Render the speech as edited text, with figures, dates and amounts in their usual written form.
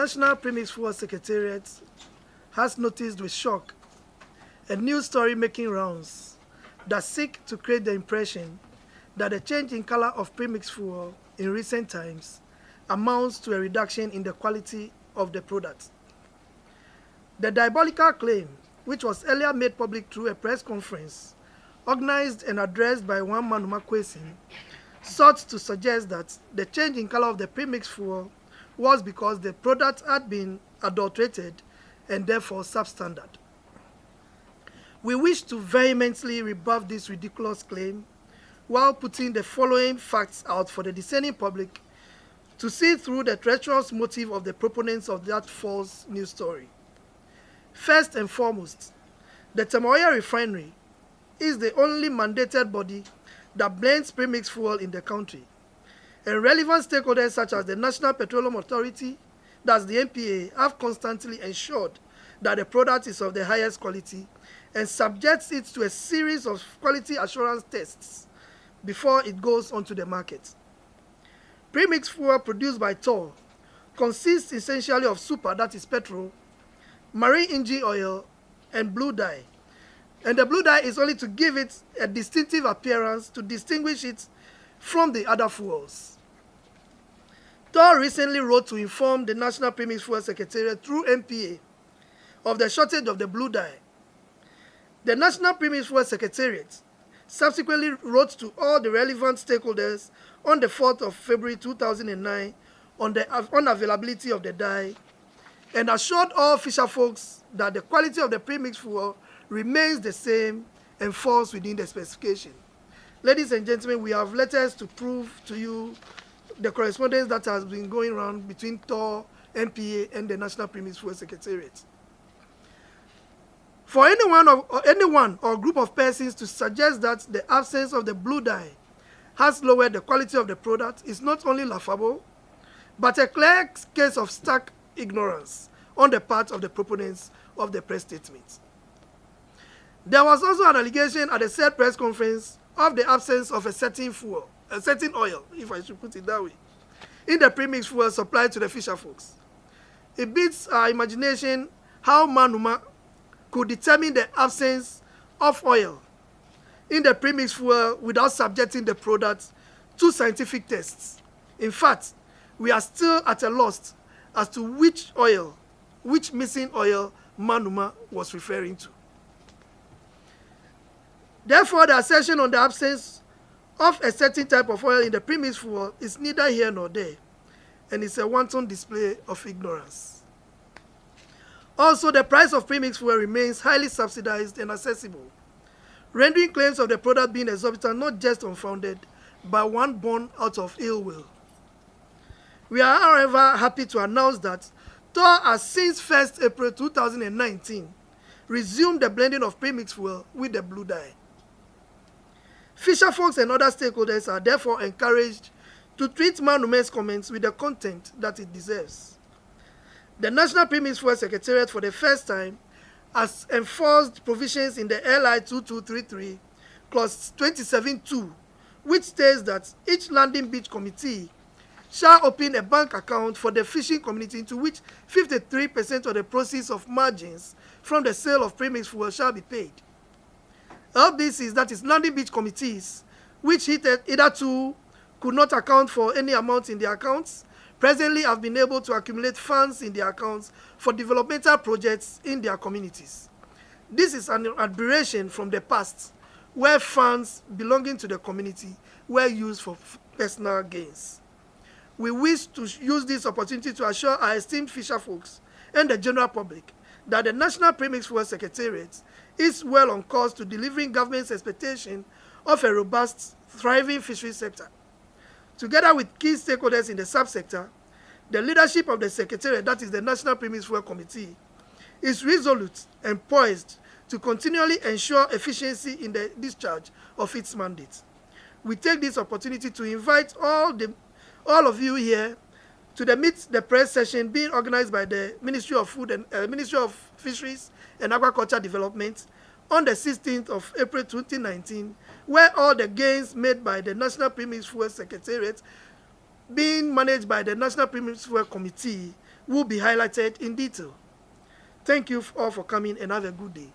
National Premix Fuel Secretariat has noticed with shock a news story making rounds that seek to create the impression that the change in color of premix fuel in recent times amounts to a reduction in the quality of the product. The diabolical claim, which was earlier made public through a press conference organized and addressed by one Manuma Kwesin, sought to suggest that the change in color of the premix fuel was because the product had been adulterated and therefore substandard. We wish to vehemently rebuff this ridiculous claim while putting the following facts out for the discerning public to see through the treacherous motive of the proponents of that false news story. First and foremost, the Temoya Refinery is the only mandated body that blends premix fuel in the country, and relevant stakeholders such as the National Petroleum Authority, that's the NPA, have constantly ensured that the product is of the highest quality and subjects it to a series of quality assurance tests before it goes onto the market. Premix fuel produced by TOR consists essentially of super, that is petrol, marine engine oil, and blue dye. And the blue dye is only to give it a distinctive appearance to distinguish it from the other fuels. TOR recently wrote to inform the National Premix Fuel Secretariat through NPA of the shortage of the blue dye. The National Premix Fuel Secretariat subsequently wrote to all the relevant stakeholders on the 4th of February 2009 on the unavailability of the dye and assured all fisher folks that the quality of the premix fuel remains the same and falls within the specification. Ladies and gentlemen, we have letters to prove to you the correspondence that has been going around between TOR, NPA, and the National Premix Fuel Secretariat. For anyone or group of persons to suggest that the absence of the blue dye has lowered the quality of the product is not only laughable, but a clear case of stark ignorance on the part of the proponents of the press statement. There was also an allegation at the said press conference of the absence of a certain oil, if I should put it that way, in the premix fuel supplied to the fisher folks. It beats our imagination how Manuma could determine the absence of oil in the premix fuel without subjecting the product to scientific tests. In fact, we are still at a loss as to which missing oil Manuma was referring to. Therefore, the assertion on the absence of a certain type of oil in the premix fuel is neither here nor there, and it's a wanton display of ignorance. Also, the price of premix fuel remains highly subsidized and accessible, rendering claims of the product being exorbitant not just unfounded, but one born out of ill will. We are, however, happy to announce that TOR has since 1st April 2019 resumed the blending of premix fuel with the blue dye. Fisher folks and other stakeholders are therefore encouraged to treat Manume's comments with the contempt that it deserves. The National Premix Fuel Secretariat for the first time has enforced provisions in the LI 2233, clause 27.2, which states that each landing beach committee shall open a bank account for the fishing community into which 53% of the proceeds of margins from the sale of premix fuel shall be paid. LBCs, that is landing beach committees, which hitherto could not account for any amount in their accounts, presently have been able to accumulate funds in their accounts for developmental projects in their communities. This is an aberration from the past, where funds belonging to the community were used for personal gains. We wish to use this opportunity to assure our esteemed fisher folks and the general public that the National Premix Fuel Secretariat is well on course to delivering government's expectation of a robust, thriving fisheries sector. Together with key stakeholders in the subsector, the leadership of the Secretariat, that is the National Premix Fuel Committee, is resolute and poised to continually ensure efficiency in the discharge of its mandate. We take this opportunity to invite all of you here to the Meet the Press session being organized by the Ministry of Fisheries and Agriculture Development on the 16th of April 2019, where all the gains made by the National Premix Fuel Secretariat, being managed by the National Premix Fuel Committee, will be highlighted in detail. Thank you all for coming and have a good day.